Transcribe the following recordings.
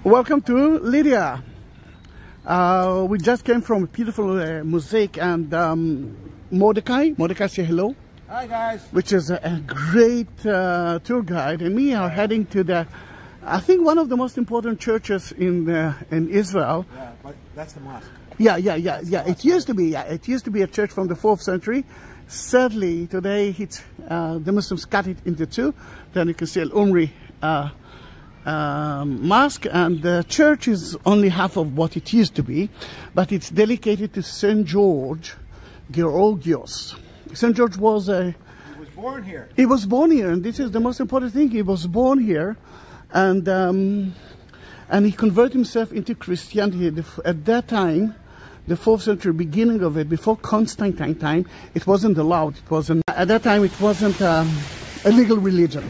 Welcome to Lydda. We just came from a beautiful mosaic and Mordecai. Mordecai, say hello. Hi guys. Which is a great tour guide, and we are heading to the, I think, one of the most important churches in Israel. Yeah, but that's the mosque. Yeah. It used to be. Yeah, it used to be a church from the 4th century. Sadly, today the Muslims cut it into two. Then you can see el-Omari mosque, and the church is only half of what it used to be, but it's dedicated to St. George Georgios. St. George was he was born here. He was born here, and this is the most important thing. He was born here, and he converted himself into Christianity. At that time, the 4th century, beginning of it, before Constantine time, it wasn't allowed. It wasn't, at that time, it wasn't a legal religion.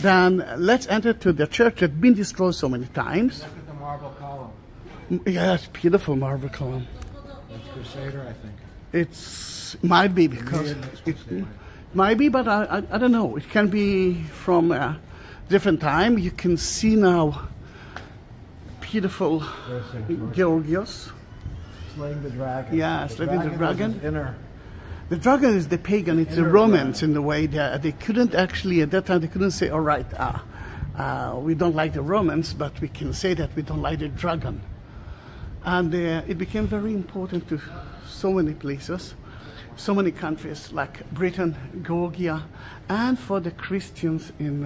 Then let's enter to the church that's been destroyed so many times. Look at the marble column. Yes, beautiful marble column. It's Crusader, I think. It's might be because it might be, but I don't know. It can be from a different time. You can see now beautiful Georgios. Slaying the dragon. Yeah, slaying the dragon. Inner. The dragon is the pagan. It's the Romans in the way that they couldn't actually, at that time, they couldn't say, all right, we don't like the Romans, but we can say that we don't like the dragon. And it became very important to so many places, so many countries like Britain, Georgia, and for the Christians in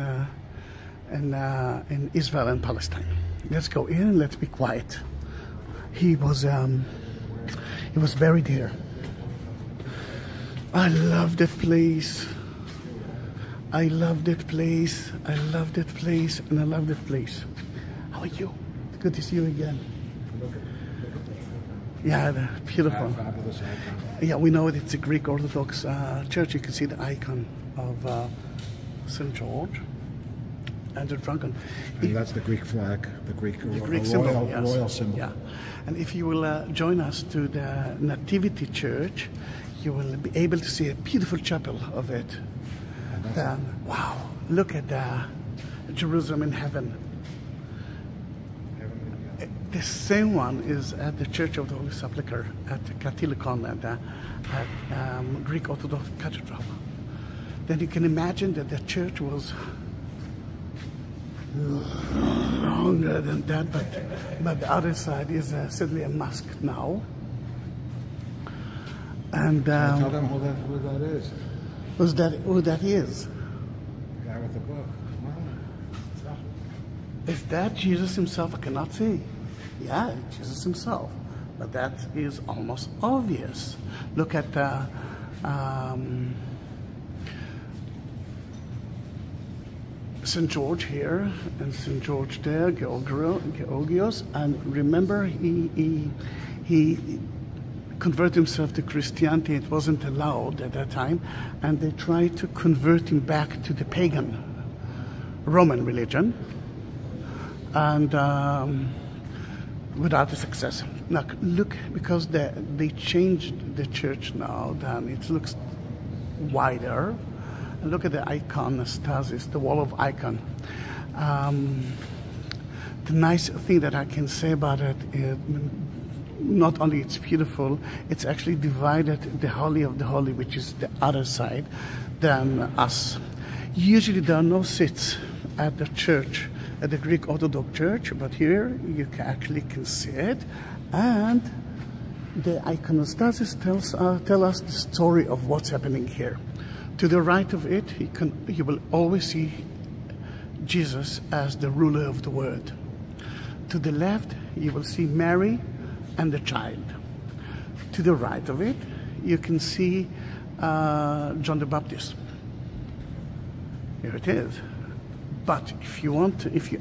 Israel and Palestine. Let's go in. Let's be quiet. He was buried here. I love that place. I love that place. I love that place, and I love that place. How are you? It's good to see you again. Yeah, beautiful. Yeah, we know it's a Greek-Orthodox church. You can see the icon of St. George and the dragon. And that's the Greek flag, the Greek symbol, yes. Royal symbol. Yeah. And if you will join us to the Nativity Church, you will be able to see a beautiful chapel of it. Wow, look at Jerusalem in heaven. The same one is at the Church of the Holy Sepulchre at Katilikon, at Greek-Orthodox Cathedral. Then you can imagine that the church was longer than that, but the other side is certainly a mosque now. And tell them who that is. Who that is? The guy with the book. Is that Jesus himself? I cannot see. Yeah, Jesus himself. But that is almost obvious. Look at St. George here and St. George there, Georgios. And remember, he convert himself to Christianity. It wasn't allowed at that time, and they tried to convert him back to the pagan Roman religion, and without success. Now look, because they changed the church now, then it looks wider. And look at the iconostasis, the wall of icon. The nice thing that I can say about it is, not only it's beautiful, it's actually divided the Holy of the Holy, which is the other side, than us. Usually there are no seats at the church, at the Greek-Orthodox Church, but here you actually can see it, and the iconostasis tell us the story of what's happening here. To the right of it, you will always see Jesus as the ruler of the world. To the left, you will see Mary and the child. To the right of it, you can see John the Baptist. Here it is. But if you're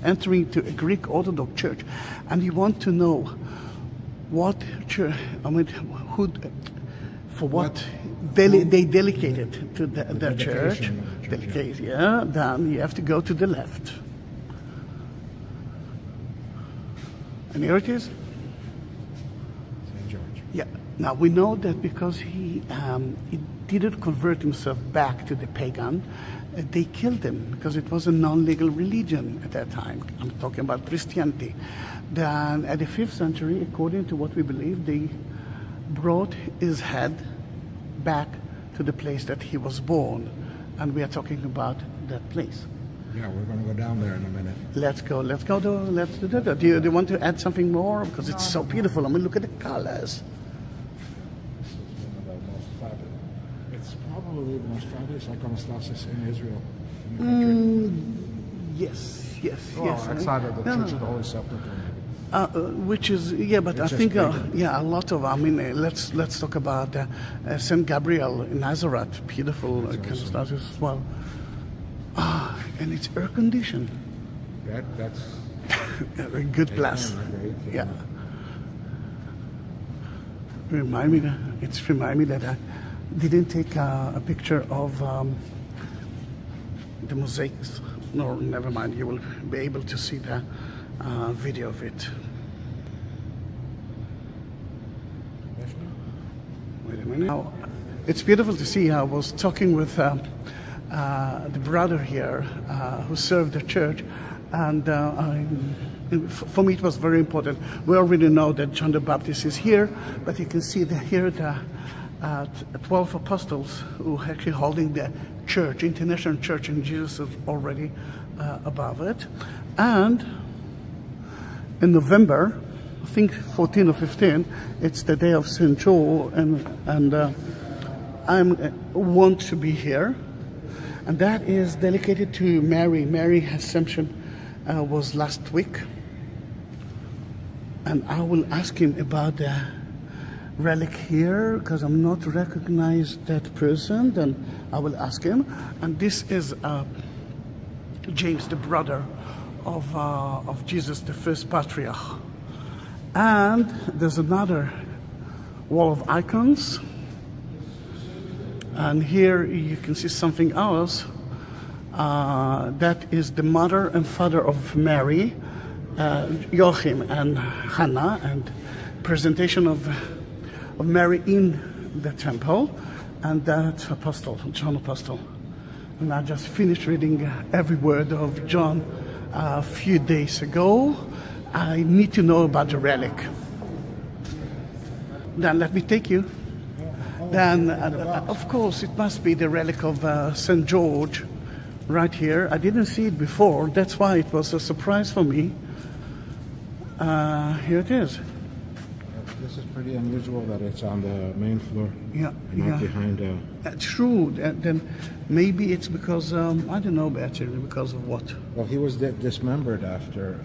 entering to a Greek Orthodox church and you want to know what church, they dedicated to the church, yeah, then you have to go to the left. And here it is. St. George. Yeah. Now we know that because he didn't convert himself back to the pagan, they killed him because it was a non-legal religion at that time. I'm talking about Christianity. Then at the 5th century, according to what we believe, they brought his head back to the place that he was born. And we are talking about that place. Yeah, we're going to go down there in a minute. Let's do that. Do you want to add something more? Because it's so beautiful. I mean, look at the colors. This is one of the most fabulous. It's probably the most fabulous iconostasis in Israel, in the country. Yes. Outside of the Church of the Holy Sepulchre. Which is, yeah, but I think, a lot of, I mean, let's talk about St. Gabriel in Nazareth, beautiful iconostasis as well. And it's air conditioned. That's a good place. Yeah. Remind me that I didn't take a picture of the mosaics. No, never mind. You will be able to see the video of it. Wait a minute. Now, it's beautiful to see. I was talking with the brother here who served the church, and for me it was very important. We already know that John the Baptist is here, but you can see here the 12 apostles who are actually holding the church, international church, and Jesus is already above it. And in November, I think 14 or 15, it's the day of St. Joe, and I want to be here. And that is dedicated to Mary. Mary Assumption was last week. And I will ask him about the relic here, because I'm not recognized that person. Then I will ask him. And this is James, the brother of Jesus, the first patriarch. And there's another wall of icons. And here you can see something else. That is the mother and father of Mary, Joachim and Hannah, and presentation of Mary in the temple. And that apostle, John Apostle. And I just finished reading every word of John a few days ago. I need to know about the relic. Then let me take you. Then, of course, it must be the relic of St. George right here. I didn't see it before. That's why it was a surprise for me. Here it is. This is pretty unusual that it's on the main floor. Yeah, not behind. True. Then maybe it's because I don't know actually because of what. Well, he was dismembered after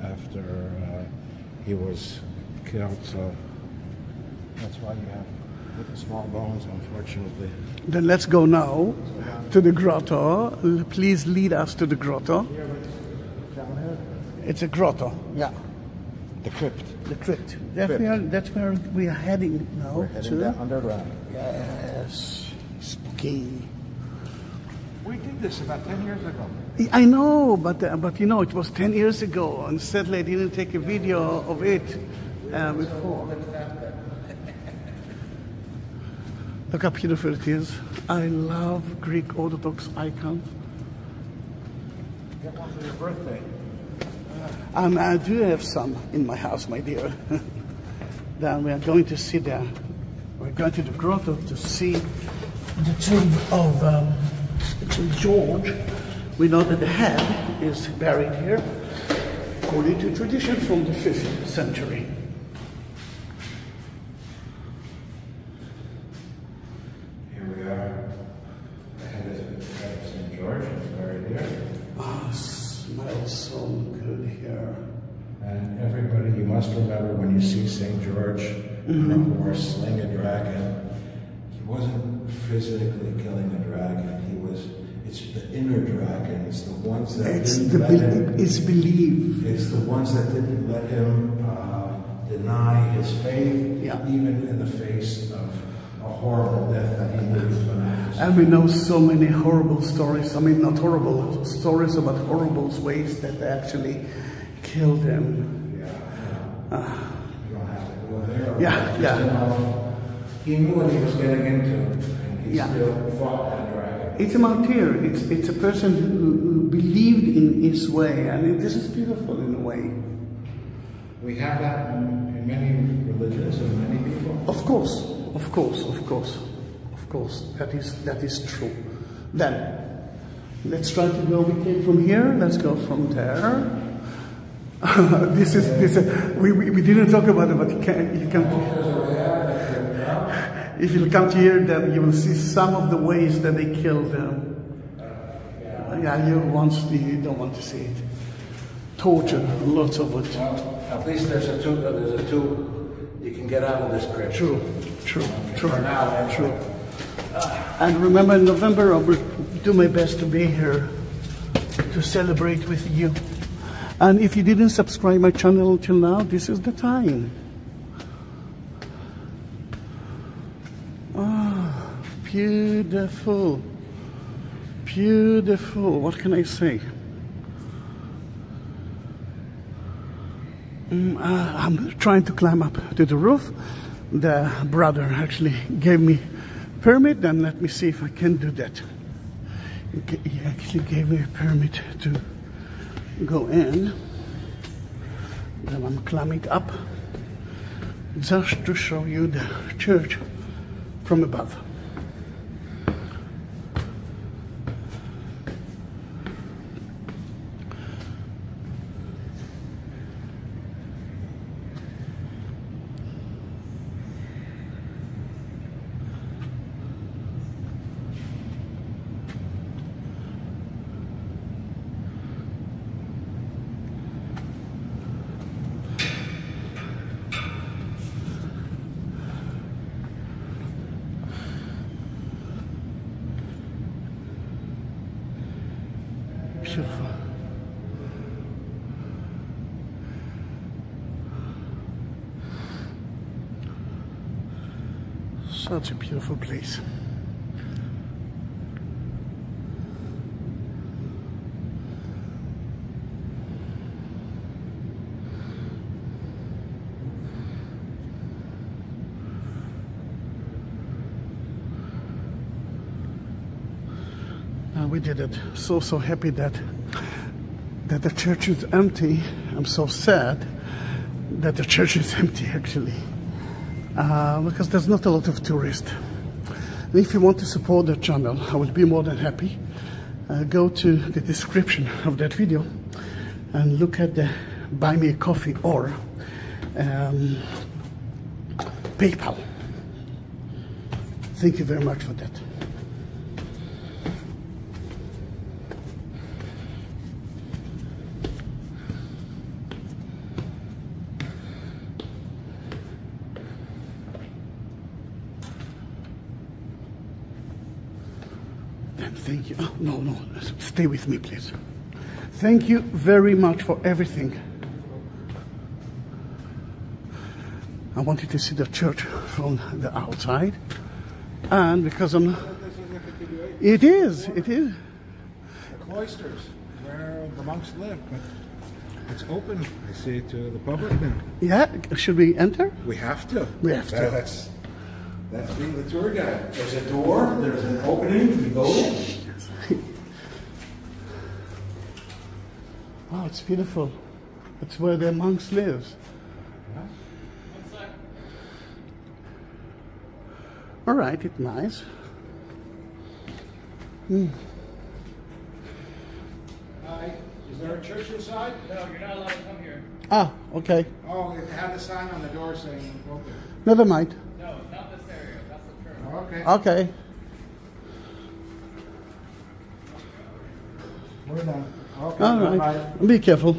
he was killed, so that's why you have the small bones, unfortunately. Then let's go now to the grotto. Please lead us to the grotto. It's a grotto. Yeah. The crypt. The crypt. That's where we are heading now. We're heading down underground. Yes. Spooky. We did this about 10 years ago. I know, but you know, it was 10 years ago, and sadly I didn't take a video of it before. Look how beautiful it is. I love Greek-Orthodox icons. Get one for your birthday. I do have some in my house, my dear. Then we are going to see we're going to the grotto to see the tomb of St. George. We know that the head is buried here, according to tradition from the 5th century. Here we are. The head of St. George is buried here. Ah, smells so good here. And everybody, you must remember when you see St. George on a horse slaying a dragon, he wasn't physically killing a dragon. It's the inner dragon. It's the ones that didn't let him. It's belief. It's the ones that didn't let him deny his faith, even in the face of a horrible death that he knew was going to happen. And we know so many horrible stories. I mean, not horrible stories about horrible ways that they actually killed him. You don't have to go there. Yeah. He knew what he was getting into. He still fought that dragon. It's a martyr. It's a person who believed in his way, and this is beautiful in a way. We have that in many religions and many people. Of course. That is true. Then, let's try to go. We came from here. Let's go from there. We didn't talk about it, but you can. If you come here, then you will see some of the ways that they killed them. Yeah, you don't want to see it. Torture, lots of it. Well, at least there's a two. You can get out of this crypt. True. For now, anyway. True. And remember, in November, I will do my best to be here to celebrate with you. And if you didn't subscribe my channel until now, this is the time. Ah, beautiful. What can I say? I'm trying to climb up to the roof. The brother actually gave me permit, and let me see if I can do that. He actually gave me a permit to go in. Then I'm climbing up just to show you the church from above. Beautiful. Such a beautiful place. We did it. So happy that the church is empty. I'm so sad that the church is empty, actually, because there's not a lot of tourists. And if you want to support the channel, I will be more than happy. Go to the description of that video and look at the buy me a coffee or PayPal. Thank you very much for that. Thank you. Oh, no, stay with me, please. Thank you very much for everything. I wanted to see the church from the outside, and because I'm... It is. The cloisters, where the monks live, but it's open, I see, to the public now. Yeah, should we enter? We have to. We have to. That's being the tour guide. There's a door, there's an opening, we go in. Oh, it's beautiful. It's where the monks live. All right, it's nice. Hi, is there a church inside? No, you're not allowed to come here. Ah, okay. Oh, it had a sign on the door saying open. Never mind. No, not this area. That's the church. Oh, okay. Okay. We're done. Okay. All right. Bye. Be careful.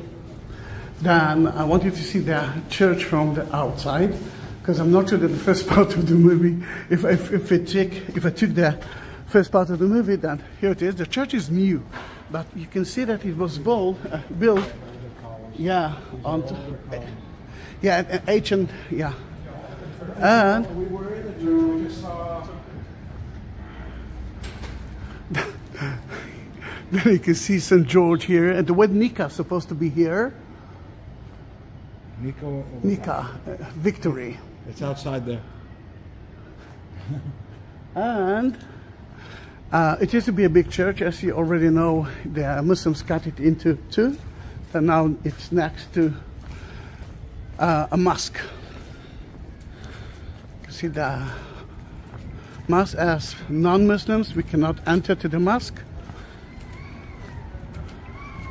Then I want you to see the church from the outside, because I'm not sure that the first part of the movie, if I took the first part of the movie, then here it is. The church is new, but you can see that it was built, yeah, ancient, yeah, and We were in the church, we just saw. then you can see St. George here, and the word Nika is supposed to be here. Nika, victory. It's outside there. And It used to be a big church. As you already know, the Muslims cut it into two, and now it's next to a mosque. You see the mosque. As non-Muslims, we cannot enter to the mosque.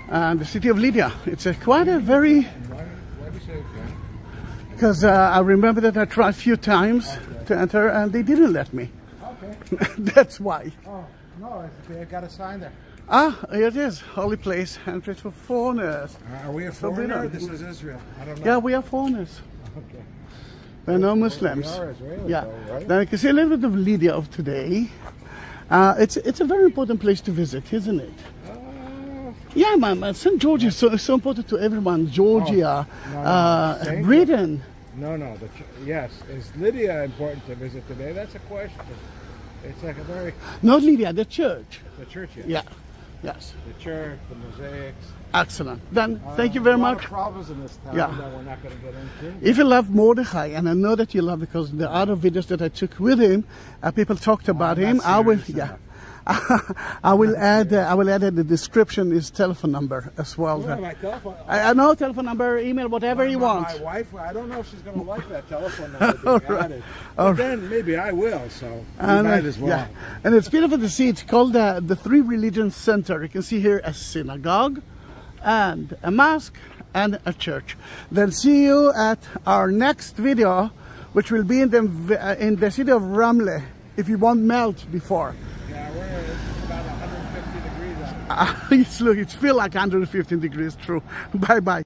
And the city of Lydda, it's quite a very... Why do you say okay? Because I remember that I tried a few times to enter and they didn't let me. Okay. That's why. Oh, no, they got a sign there. Ah, here it is. Holy place, entrance for foreigners. Are we a foreigner? This is Israel. I don't know. Yeah, we are foreigners. Okay. We're no Muslims. We are Israelis, Yeah. though, right? Now you can see a little bit of Lydda of today. It's a very important place to visit, isn't it? Yeah, man. St. George is so important to everyone. Georgia, Saint Britain. No. Yes. Is Lydia important to visit today? That's a question. It's like a very... Not Lydda, the church. The church, yes. Yeah. Yes. The church, the mosaics. Excellent. Then, thank you very much. A lot of problems in this town Yeah. that we're not going to get into. If you love Mordecai, and I know that you love because the other videos that I took with him, people talked about him. I will, serious I will add in the description his telephone number as well. Oh, my telephone. I know telephone number, email, whatever you want. My wife, I don't know if she's going to like that telephone number being added. But then maybe I will, so you might as well. Yeah. And it's beautiful to see. It's called the Three Religions Center. You can see here a synagogue and a mosque and a church. Then see you at our next video, which will be in the city of Ramle, if you won't melt before. Yeah, it's about 150 degrees out. It feels like 115 degrees, true. Bye-bye.